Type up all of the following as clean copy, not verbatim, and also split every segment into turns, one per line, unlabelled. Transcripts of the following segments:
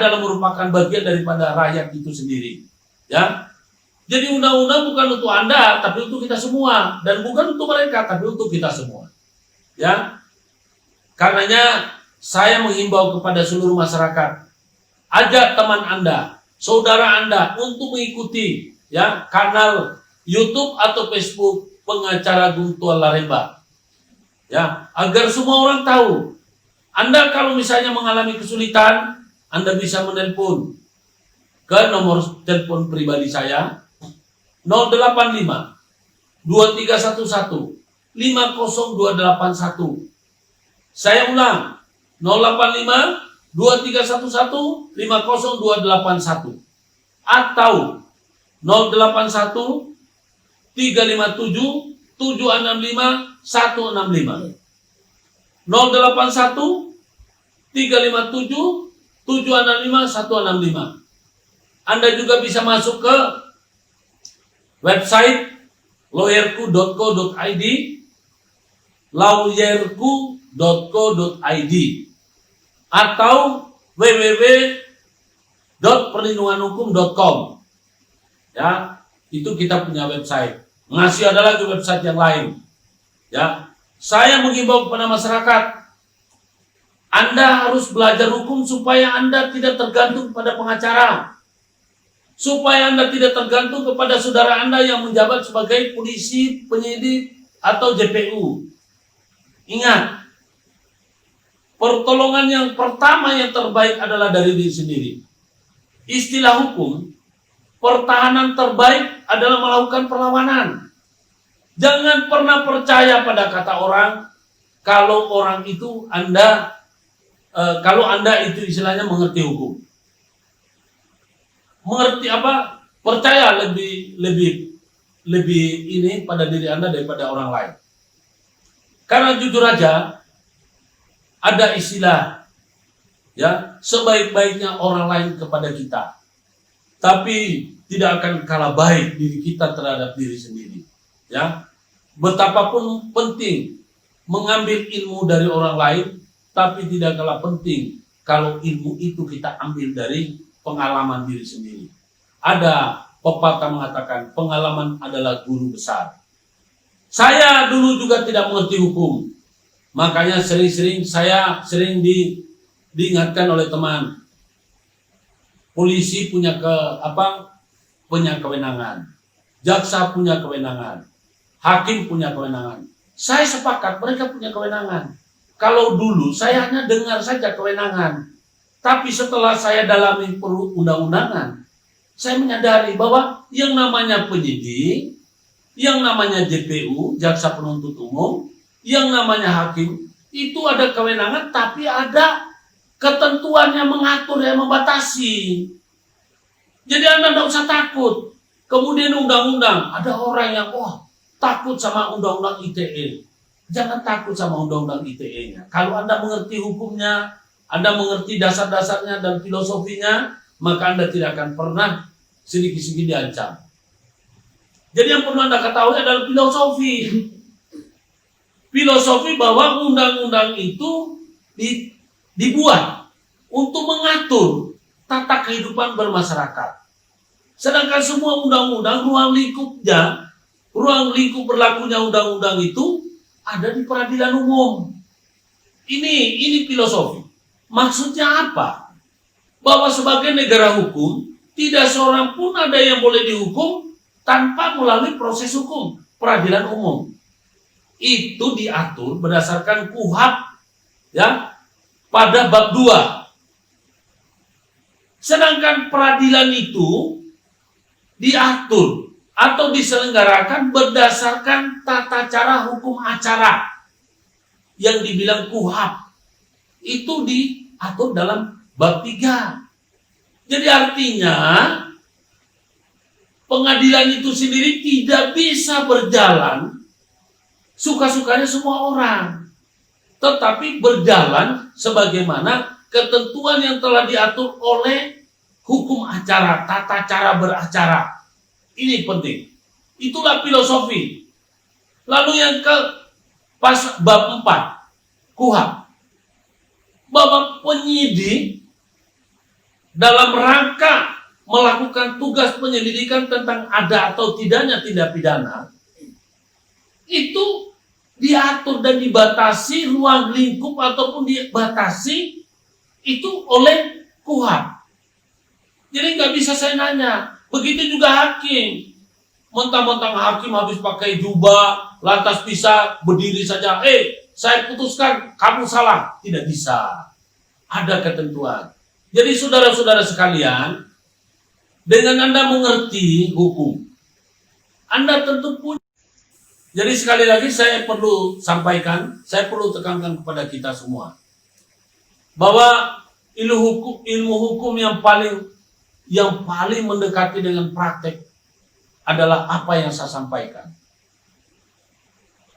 adalah merupakan bagian daripada rakyat itu sendiri. Ya, jadi undang-undang bukan untuk Anda, tapi untuk kita semua, dan bukan untuk mereka, tapi untuk kita semua. Ya, karenanya saya menghimbau kepada seluruh masyarakat, ajak teman Anda, saudara Anda untuk mengikuti ya kanal YouTube atau Facebook pengacara Guntual Laremba. Ya, agar semua orang tahu. Anda kalau misalnya mengalami kesulitan, Anda bisa menelpon ke nomor telepon pribadi saya 085 2311 50281. Saya ulang 085 2311 50281 atau 081 357 765 165. 081 357 765 165. Anda juga bisa masuk ke website lawyerku.co.id, lawyerku.co.id, atau www.perlindunganhukum.com. Ya, itu kita punya website. Masih ada lagi website yang lain. Ya, saya menghimbau kepada masyarakat, Anda harus belajar hukum supaya Anda tidak tergantung pada pengacara. Supaya Anda tidak tergantung kepada saudara Anda yang menjabat sebagai polisi, penyidik, atau JPU. Ingat, pertolongan yang pertama yang terbaik adalah dari diri sendiri. Istilah hukum, pertahanan terbaik adalah melakukan perlawanan. Jangan pernah percaya pada kata orang, kalau orang itu kalau Anda itu istilahnya mengerti hukum. Mengerti apa? Percaya lebih ini pada diri Anda daripada orang lain. Karena jujur aja, ada istilah ya, sebaik-baiknya orang lain kepada kita, tapi tidak akan kalah baik diri kita terhadap diri sendiri. Ya, betapapun penting mengambil ilmu dari orang lain, tapi tidak kalah penting kalau ilmu itu kita ambil dari pengalaman diri sendiri. Ada pepatah mengatakan pengalaman adalah guru besar. Saya dulu juga tidak mengerti hukum, makanya saya sering diingatkan oleh teman, polisi punya kewenangan, jaksa punya kewenangan, hakim punya kewenangan. Saya sepakat mereka punya kewenangan. Kalau dulu saya hanya dengar saja kewenangan, tapi setelah saya dalami perundang-undangan, saya menyadari bahwa yang namanya penyidik, yang namanya JPU, jaksa penuntut umum, yang namanya hakim, itu ada kewenangan, tapi ada ketentuan yang mengatur, yang membatasi. Jadi Anda tidak usah takut. Kemudian undang-undang, ada orang yang takut sama undang-undang ITE. Jangan takut sama undang-undang ITE-nya. Kalau Anda mengerti hukumnya, Anda mengerti dasar-dasarnya dan filosofinya, maka Anda tidak akan pernah sedikit-sedikit diancam. Jadi yang perlu Anda ketahui adalah filosofi. Filosofi bahwa undang-undang itu dibuat untuk mengatur tata kehidupan bermasyarakat. Sedangkan semua undang-undang, ruang lingkup berlakunya undang-undang itu ada di peradilan umum. Ini filosofi. Maksudnya apa? Bahwa sebagai negara hukum, tidak seorang pun ada yang boleh dihukum tanpa melalui proses hukum, peradilan umum. Itu diatur berdasarkan KUHP ya, pada bab 2. Sedangkan peradilan itu diatur atau diselenggarakan berdasarkan tata cara hukum acara yang dibilang KUHP. Itu diatur dalam bab 3. Jadi artinya pengadilan itu sendiri tidak bisa berjalan suka-sukanya semua orang, tetapi berjalan sebagaimana ketentuan yang telah diatur oleh hukum acara, tata cara beracara. Ini penting. Itulah filosofi. Lalu yang bab 4 KUHP, bahwa penyidik dalam rangka melakukan tugas penyelidikan tentang ada atau tidaknya tindak pidana, itu diatur dan dibatasi ruang lingkup ataupun dibatasi itu oleh KUHP. Jadi nggak bisa saya nanya. Begitu juga hakim. Mentang-mentang hakim habis pakai jubah, lantas bisa berdiri saja. Saya putuskan, kamu salah. Tidak bisa. Ada ketentuan. Jadi saudara-saudara sekalian, dengan Anda mengerti hukum, Anda tentu punya. Jadi sekali lagi saya perlu sampaikan, saya perlu tekankan kepada kita semua, bahwa ilmu hukum yang paling mendekati dengan praktek adalah apa yang saya sampaikan.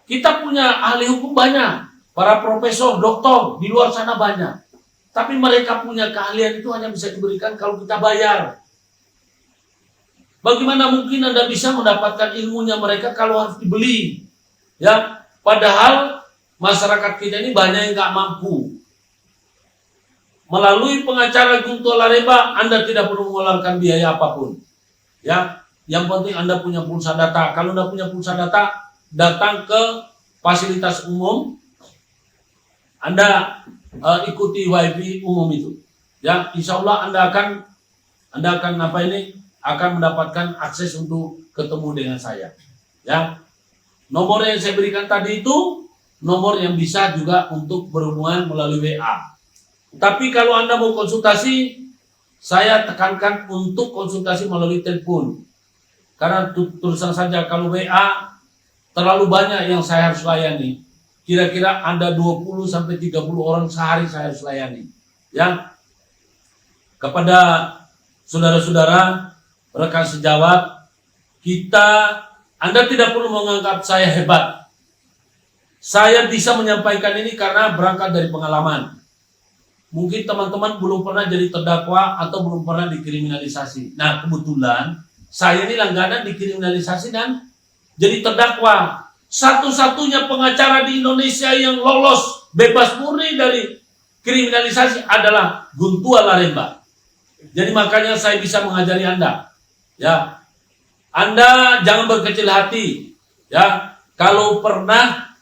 Kita punya ahli hukum banyak, para profesor, doktor di luar sana banyak. Tapi mereka punya keahlian itu hanya bisa diberikan kalau kita bayar. Bagaimana mungkin Anda bisa mendapatkan ilmunya mereka kalau harus dibeli? Ya, padahal masyarakat kita ini banyak yang nggak mampu. Melalui pengacara Guntur Laremba, Anda tidak perlu mengeluarkan biaya apapun. Ya, yang penting Anda punya pulsa data. Kalau Anda punya pulsa data, datang ke fasilitas umum, Anda ikuti WiFi umum itu. Ya, insya Allah Anda akan akan mendapatkan akses untuk ketemu dengan saya. Ya, nomor yang saya berikan tadi itu nomor yang bisa juga untuk berhubungan melalui WA. Tapi kalau Anda mau konsultasi, saya tekankan untuk konsultasi melalui telepon. Karena tulisan saja, kalau WA terlalu banyak yang saya harus layani. Kira-kira Anda 20-30 orang sehari saya harus layani. Ya, kepada saudara-saudara, rekan sejawat, Anda tidak perlu menganggap saya hebat. Saya bisa menyampaikan ini karena berangkat dari pengalaman. Mungkin teman-teman belum pernah jadi terdakwa atau belum pernah dikriminalisasi. Nah, kebetulan saya ini langganan dikriminalisasi dan jadi terdakwa. Satu-satunya pengacara di Indonesia yang lolos bebas murni dari kriminalisasi adalah Guntur Laremba. Jadi makanya saya bisa mengajari Anda. Ya, Anda jangan berkecil hati. Ya, kalau pernah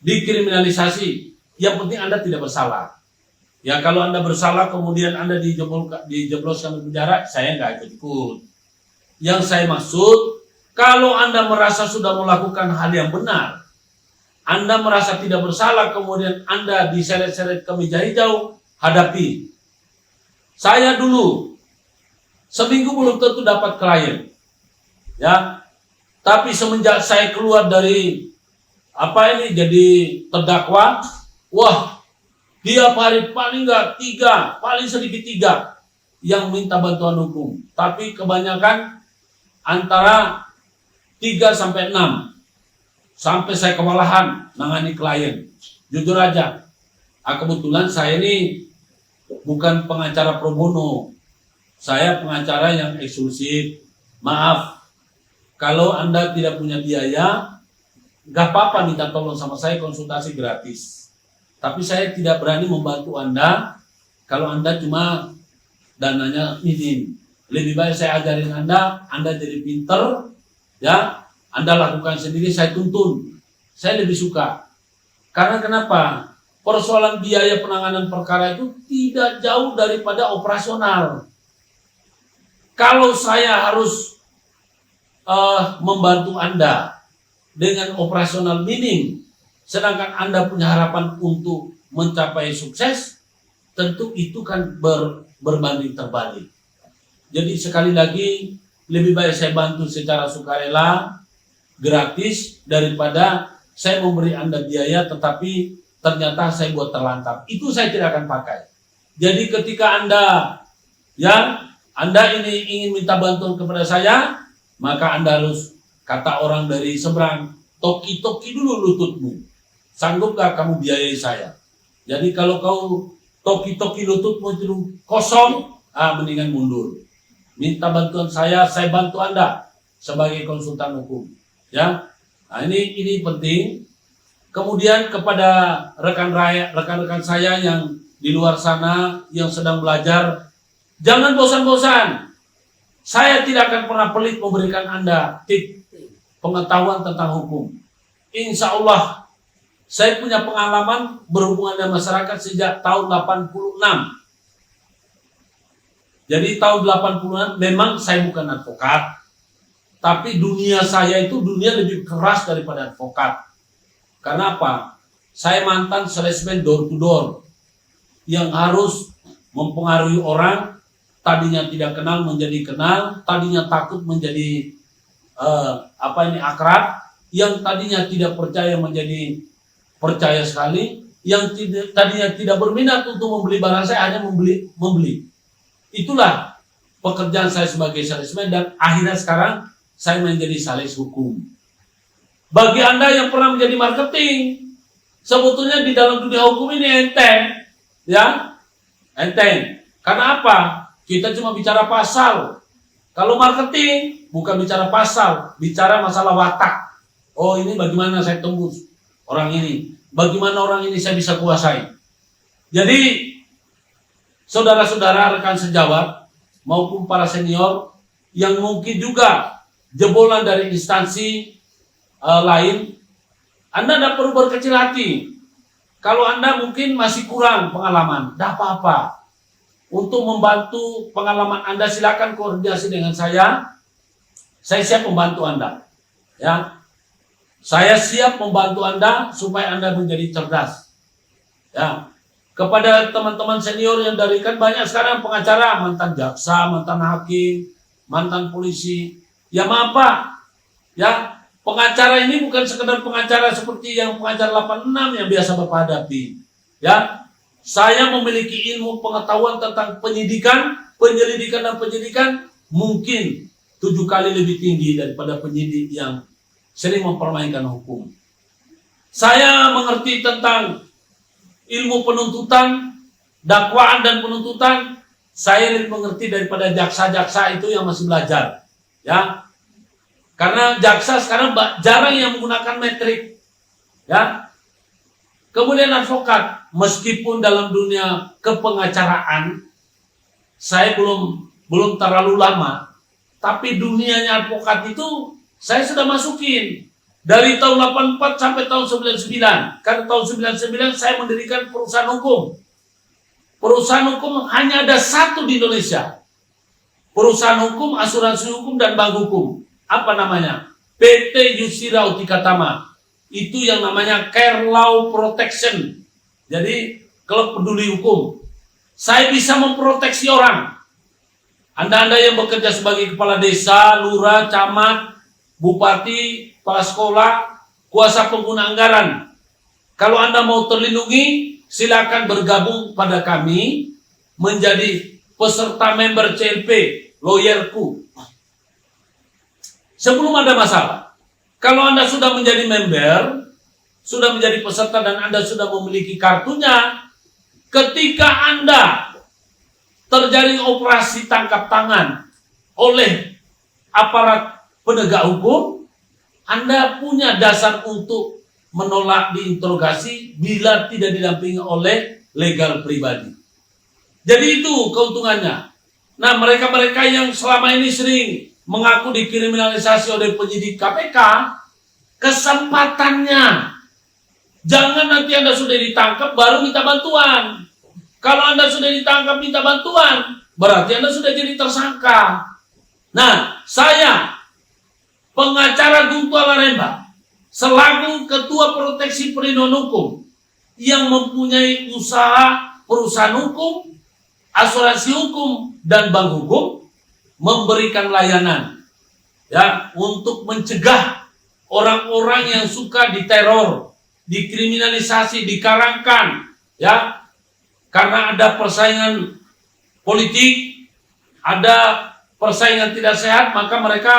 dikriminalisasi, yang penting Anda tidak bersalah. Ya, kalau Anda bersalah kemudian Anda dijebloskan ke penjara, saya nggak ikut-ikut. Yang saya maksud, kalau Anda merasa sudah melakukan hal yang benar, Anda merasa tidak bersalah, kemudian Anda diseret-seret ke meja hijau, hadapi. Saya dulu seminggu belum tentu dapat klien, ya. Tapi semenjak saya keluar dari jadi terdakwa, wah, tiap hari paling nggak 3, paling sedikit 3 yang minta bantuan hukum. Tapi kebanyakan antara 3-6, sampai saya kewalahan nangani klien. Jujur aja, kebetulan saya ini bukan pengacara pro bono. Saya pengacara yang eksklusif. Maaf, kalau Anda tidak punya biaya, gak apa-apa minta tolong sama saya, konsultasi gratis. Tapi saya tidak berani membantu Anda kalau Anda cuma dananya minim. Lebih baik saya ajarin Anda jadi pinter, ya. Anda lakukan sendiri, saya tuntun. Saya lebih suka. Karena kenapa? Persoalan biaya penanganan perkara itu tidak jauh daripada operasional. Kalau saya harus membantu Anda dengan operasional minim, sedangkan Anda punya harapan untuk mencapai sukses, tentu itu kan berbanding terbalik. Jadi sekali lagi, lebih baik saya bantu secara sukarela, gratis, daripada saya memberi Anda biaya tetapi ternyata saya buat terlantar. Itu saya tidak akan pakai. Jadi ketika Anda ini ingin minta bantuan kepada saya, maka Anda harus, kata orang dari seberang, toki-toki dulu lututmu. Sanggupkah kamu biayai saya? Jadi kalau kau toki-toki lututmu itu kosong, mendingan mundur. Minta bantuan saya bantu Anda sebagai konsultan hukum. Ya, nah, ini penting. Kemudian kepada rekan-rekan saya yang di luar sana yang sedang belajar, Jangan bosan-bosan. Saya tidak akan pernah pelit memberikan Anda tip pengetahuan tentang hukum. Insya Allah, saya punya pengalaman berhubungan dengan masyarakat sejak tahun 86. Jadi tahun 86 memang saya bukan advokat, tapi dunia saya itu dunia lebih keras daripada advokat. Karena apa? Saya mantan salesman door to door yang harus mempengaruhi orang, tadinya tidak kenal menjadi kenal, tadinya takut menjadi akrab, yang tadinya tidak percaya menjadi percaya sekali, yang tadinya tidak berminat untuk membeli barang saya hanya membeli. Itulah pekerjaan saya sebagai salesman, dan akhirnya sekarang saya menjadi sales hukum. Bagi Anda yang pernah menjadi marketing, sebetulnya di dalam dunia hukum ini enteng, ya, enteng. Karena apa? Kita cuma bicara pasal. Kalau marketing bukan bicara pasal, bicara masalah watak. Oh, ini bagaimana saya tembus orang ini, bagaimana orang ini saya bisa kuasai. Jadi saudara-saudara, rekan sejawat, maupun para senior yang mungkin juga jebolan dari instansi lain, Anda tidak perlu berkecil hati. Kalau Anda mungkin masih kurang pengalaman, tidak apa-apa. Untuk membantu pengalaman Anda, silakan koordinasi dengan saya. Saya siap membantu Anda. Ya, saya siap membantu Anda supaya Anda menjadi cerdas. Ya. Kepada teman-teman senior yang dari, kan banyak sekarang pengacara, mantan jaksa, mantan hakim, mantan polisi. Ya maaf Pak, ya, pengacara ini bukan sekedar pengacara seperti yang pengacara 86 yang biasa Bapak hadapi. Ya, saya memiliki ilmu pengetahuan tentang penyidikan, penyelidikan dan penyidikan mungkin 7 kali lebih tinggi daripada penyidik yang sering mempermainkan hukum. Saya mengerti tentang ilmu penuntutan, dakwaan dan penuntutan, saya lebih mengerti daripada jaksa-jaksa itu yang masih belajar. Ya, karena jaksa sekarang jarang yang menggunakan metrik. Ya, kemudian advokat, meskipun dalam dunia kepengacaraan saya belum terlalu lama, tapi dunianya advokat itu saya sudah masukin. Dari tahun 84 sampai tahun 99. Karena tahun 99 saya mendirikan perusahaan hukum. Perusahaan hukum hanya ada satu di Indonesia. Perusahaan hukum, asuransi hukum, dan bank hukum. Apa namanya? PT Yusira Utikatama. Itu yang namanya Care Law Protection. Jadi, klub peduli hukum. Saya bisa memproteksi orang. Anda-anda yang bekerja sebagai kepala desa, lurah, camat, bupati, kepala sekolah, kuasa pengguna anggaran. Kalau Anda mau terlindungi, silakan bergabung pada kami menjadi peserta member CLP, lawyerku. Sebelum ada masalah. Kalau Anda sudah menjadi member, sudah menjadi peserta dan Anda sudah memiliki kartunya, ketika Anda terjadi operasi tangkap tangan oleh aparat penegak hukum, Anda punya dasar untuk menolak diinterogasi bila tidak didampingi oleh legal pribadi. Jadi itu keuntungannya. Nah, mereka-mereka yang selama ini sering mengaku dikriminalisasi oleh penyidik KPK, kesempatannya. Jangan nanti Anda sudah ditangkap baru minta bantuan. Kalau Anda sudah ditangkap minta bantuan, berarti Anda sudah jadi tersangka. Nah, saya pengacara Guntur Alaremba, selaku Ketua Proteksi Perlindungan Hukum yang mempunyai usaha perusahaan hukum, asuransi hukum, dan bank hukum, memberikan layanan ya untuk mencegah orang-orang yang suka diteror, dikriminalisasi, dikarangkan ya karena ada persaingan politik, ada persaingan tidak sehat, maka mereka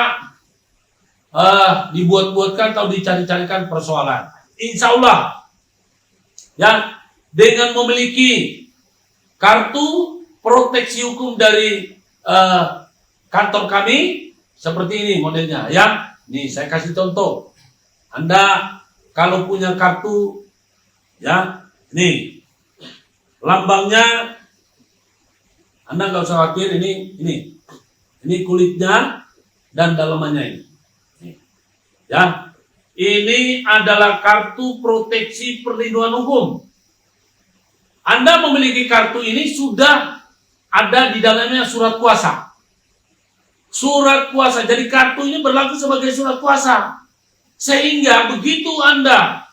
dibuat-buatkan atau dicari-carikan persoalan. Insya Allah, ya, dengan memiliki kartu proteksi hukum dari kantor kami, seperti ini modelnya, ya. Nih, saya kasih contoh. Anda kalau punya kartu, ya, nih, lambangnya Anda nggak usah khawatir, ini kulitnya dan dalamannya ini. Ya, ini adalah kartu proteksi perlindungan hukum. Anda memiliki kartu ini sudah ada di dalamnya surat kuasa. Surat kuasa, jadi kartu ini berlaku sebagai surat kuasa. Sehingga begitu Anda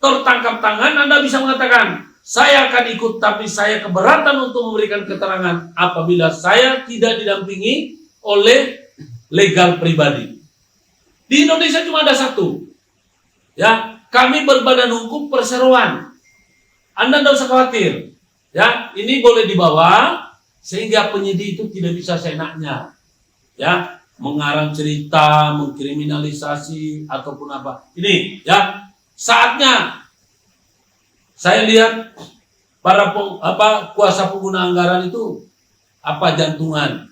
tertangkap tangan, Anda bisa mengatakan, saya akan ikut, tapi saya keberatan untuk memberikan keterangan apabila saya tidak didampingi oleh legal pribadi. Di Indonesia cuma ada satu. Ya, kami berbadan hukum perseroan. Anda tidak usah khawatir. Ya, ini boleh dibawa sehingga penyidik itu tidak bisa seenaknya. Ya, mengarang cerita, mengkriminalisasi ataupun apa. Ini, ya, saatnya. Saya lihat para kuasa pengguna anggaran itu jantungan.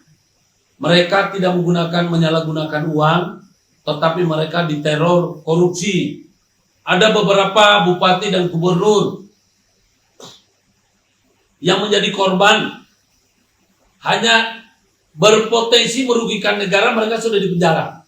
Mereka tidak menyalahgunakan uang, tetapi mereka diteror korupsi. Ada beberapa bupati dan gubernur yang menjadi korban hanya berpotensi merugikan negara, mereka sudah dipenjara.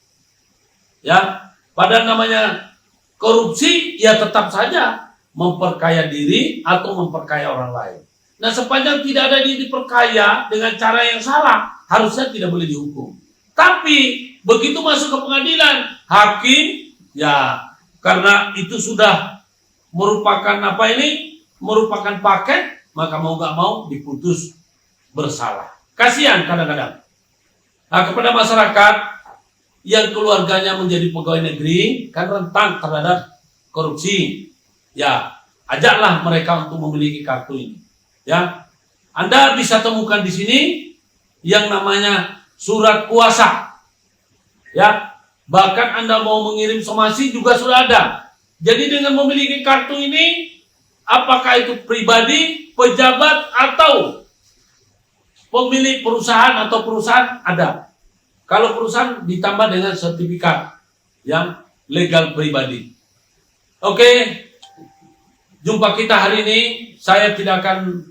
Ya, pada namanya korupsi ya tetap saja memperkaya diri atau memperkaya orang lain. Nah, sepanjang tidak ada diperkaya dengan cara yang salah, harusnya tidak boleh dihukum. Tapi begitu masuk ke pengadilan, hakim ya karena itu sudah merupakan merupakan paket, maka mau nggak mau diputus bersalah. Kasihan kadang-kadang. Nah, kepada masyarakat yang keluarganya menjadi pegawai negeri kan rentan terhadap korupsi. Ya, ajaklah mereka untuk memiliki kartu ini. Ya, Anda bisa temukan di sini yang namanya surat kuasa. Ya, bahkan Anda mau mengirim somasi juga sudah ada. Jadi dengan memiliki kartu ini, apakah itu pribadi, pejabat atau pemilik perusahaan atau perusahaan ada. Kalau perusahaan ditambah dengan sertifikat yang legal pribadi. Oke. Jumpa kita hari ini, saya tidak akan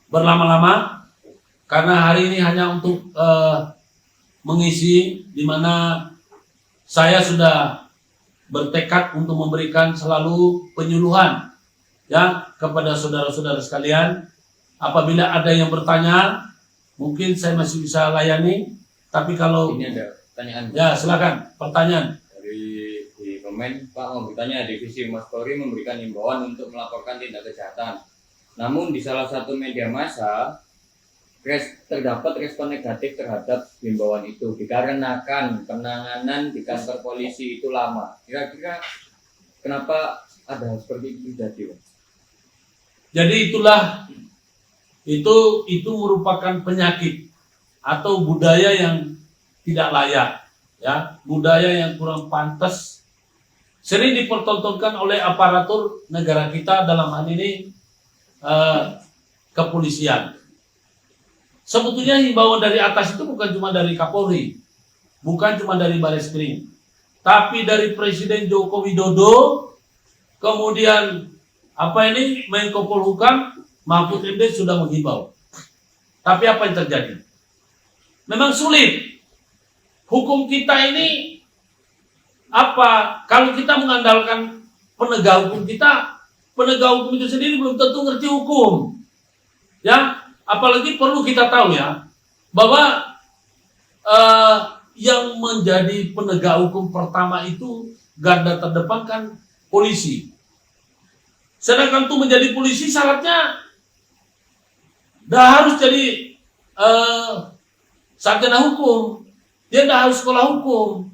berlama-lama karena hari ini hanya untuk mengisi di mana saya sudah bertekad untuk memberikan selalu penyuluhan ya kepada saudara-saudara sekalian. Apabila ada yang bertanya, mungkin saya masih bisa layani, tapi kalau
ini ada pertanyaan.
Ya, silakan pertanyaan.
Di komen, Pak mau bertanya, Divisi Humas Polri memberikan himbauan untuk melaporkan tindak kejahatan. Namun di salah satu media massa terdapat respon negatif terhadap himbauan itu dikarenakan penanganan di kantor polisi itu lama. Kira-kira kenapa ada seperti itu terjadi?
Jadi itu merupakan penyakit atau budaya yang tidak layak, ya, budaya yang kurang pantas. Sering dipertontonkan oleh aparatur negara kita, dalam hal ini kepolisian. Sebetulnya himbauan dari atas itu bukan cuma dari Kapolri, bukan cuma dari Bareskrim, tapi dari Presiden Joko Widodo, kemudian Menko Polhukam, Mahfud MD sudah menghimbau. Tapi apa yang terjadi? Memang sulit. Hukum kita ini kalau kita mengandalkan penegak hukum kita, penegak hukum itu sendiri belum tentu ngerti hukum. Ya, apalagi perlu kita tahu ya bahwa yang menjadi penegak hukum pertama itu garda terdepan kan polisi. Sedangkan untuk menjadi polisi syaratnya dah harus jadi sarjana hukum, dia dah harus sekolah hukum.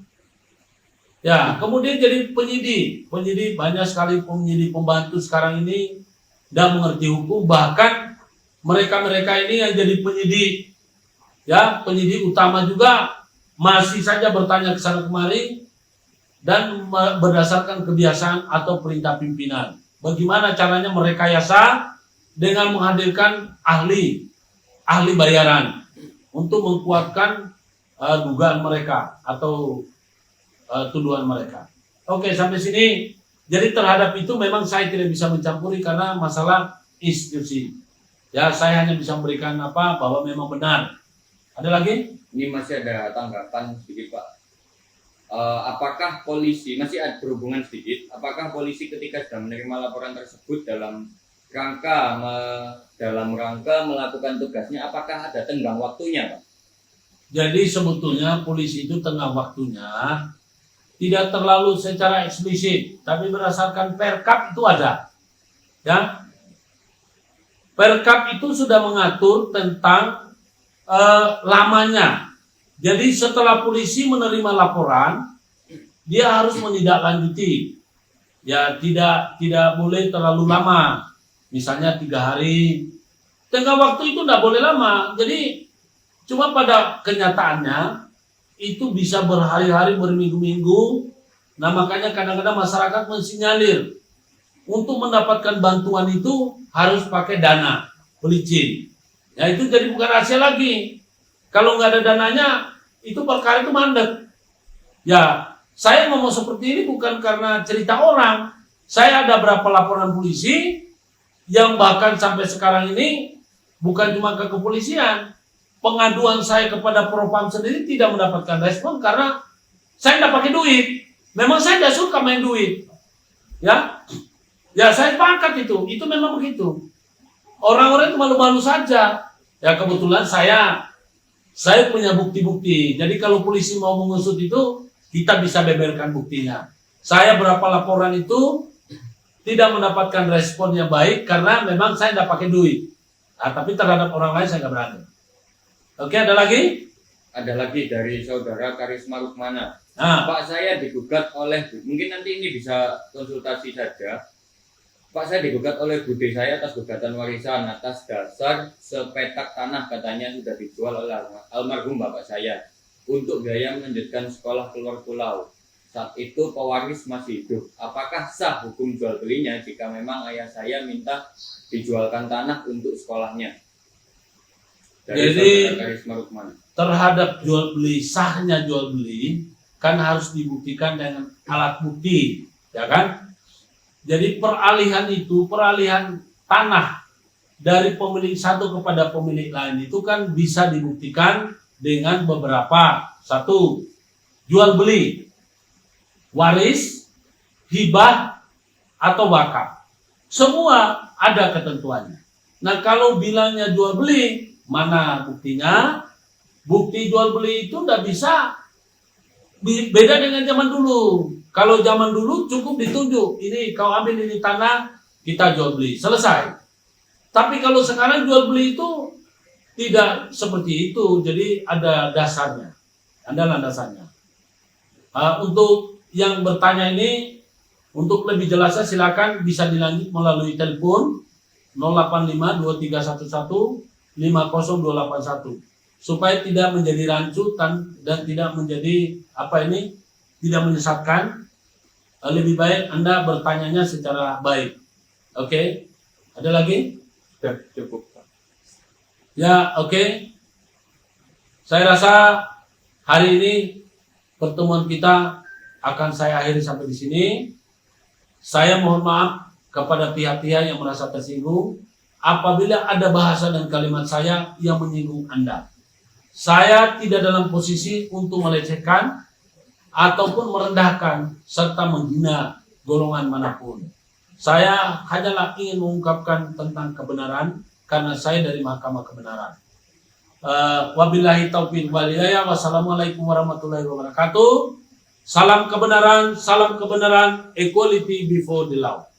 Ya, kemudian jadi penyidik banyak sekali penyidik pembantu sekarang ini dah mengerti hukum, bahkan mereka ini yang jadi penyidik, ya penyidik utama juga masih saja bertanya ke sana kemari dan berdasarkan kebiasaan atau perintah pimpinan. Bagaimana caranya merekayasa dengan menghadirkan ahli bayaran untuk menguatkan dugaan mereka atau tuduhan mereka. Oke, sampai sini. Jadi terhadap itu memang saya tidak bisa mencampuri karena masalah institusi. Ya, saya hanya bisa memberikan bahwa memang benar. Ada lagi?
Ini masih ada tanggapan sedikit Pak. Apakah polisi masih ada berhubungan sedikit? Apakah polisi ketika sudah menerima laporan tersebut dalam rangka melakukan tugasnya, apakah ada tenggang waktunya, Pak?
Jadi sebetulnya polisi itu tengah waktunya tidak terlalu secara eksplisit, tapi berdasarkan Perkap itu ada. Ya, Perkap itu sudah mengatur tentang lamanya. Jadi setelah polisi menerima laporan, dia harus menindaklanjuti. Ya, tidak boleh terlalu lama. Misalnya 3 hari. Tengah waktu itu tidak boleh lama. Jadi cuma pada kenyataannya itu bisa berhari-hari, berminggu-minggu. Nah, makanya kadang-kadang masyarakat mensinyalir untuk mendapatkan bantuan itu harus pakai dana, pelicin. Ya, itu jadi bukan rahasia lagi. Kalau nggak ada dananya, itu perkara itu mandek. Ya, saya ngomong seperti ini bukan karena cerita orang. Saya ada berapa laporan polisi yang bahkan sampai sekarang ini bukan cuma ke kepolisian. Pengaduan saya kepada Propam sendiri tidak mendapatkan respon karena saya tidak pakai duit. Memang saya tidak suka main duit. Ya, saya sepakat itu memang begitu. Orang-orang itu malu-malu saja. Ya, kebetulan saya punya bukti-bukti. Jadi kalau polisi mau mengusut itu, kita bisa beberkan buktinya. Saya berapa laporan itu tidak mendapatkan respon yang baik karena memang saya tidak pakai duit. Nah, tapi terhadap orang lain saya nggak berani. Oke, ada lagi?
Ada lagi dari saudara Karisma Rukmana.
Nah,
Pak, saya digugat oleh, mungkin nanti ini bisa konsultasi saja. Pak, saya digugat oleh bude saya atas gugatan warisan atas dasar sepetak tanah katanya sudah dijual oleh almarhum bapak saya untuk biaya melanjutkan sekolah keluar pulau. Saat itu pewaris masih hidup. Apakah sah hukum jual belinya jika memang ayah saya minta dijualkan tanah untuk sekolahnya? Dari
jadi
Karisma Rukmana.
terhadap jual beli, sahnya jual beli kan harus dibuktikan dengan alat bukti, ya kan? Jadi peralihan tanah dari pemilik satu kepada pemilik lain itu kan bisa dibuktikan dengan beberapa. Satu, jual beli, waris, hibah, atau wakaf. Semua ada ketentuannya. Nah, kalau bilangnya jual beli, mana buktinya? Bukti jual beli itu tidak bisa beda dengan zaman dulu. Kalau zaman dulu cukup ditunjuk, ini kau ambil ini tanah, kita jual beli, selesai. Tapi kalau sekarang jual beli itu tidak seperti itu, jadi ada dasarnya, ada landasannya. Untuk yang bertanya ini, untuk lebih jelasnya silakan bisa dilanjut melalui telepon 085 2311 50281 supaya tidak menjadi rancu dan tidak menjadi tidak menyesatkan. Lebih baik Anda bertanyanya secara baik. Oke? Ada lagi?
Cukup.
Ya, oke. Saya rasa hari ini pertemuan kita akan saya akhiri sampai di sini. Saya mohon maaf kepada pihak-pihak yang merasa tersinggung apabila ada bahasa dan kalimat saya yang menyinggung Anda. Saya tidak dalam posisi untuk melecehkan ataupun merendahkan serta menghina golongan manapun. Saya hanyalah ingin mengungkapkan tentang kebenaran karena saya dari Mahkamah Kebenaran. Wabillahi taufiq wal hidayah. Wassalamualaikum warahmatullahi wabarakatuh. Salam kebenaran, equality before the law.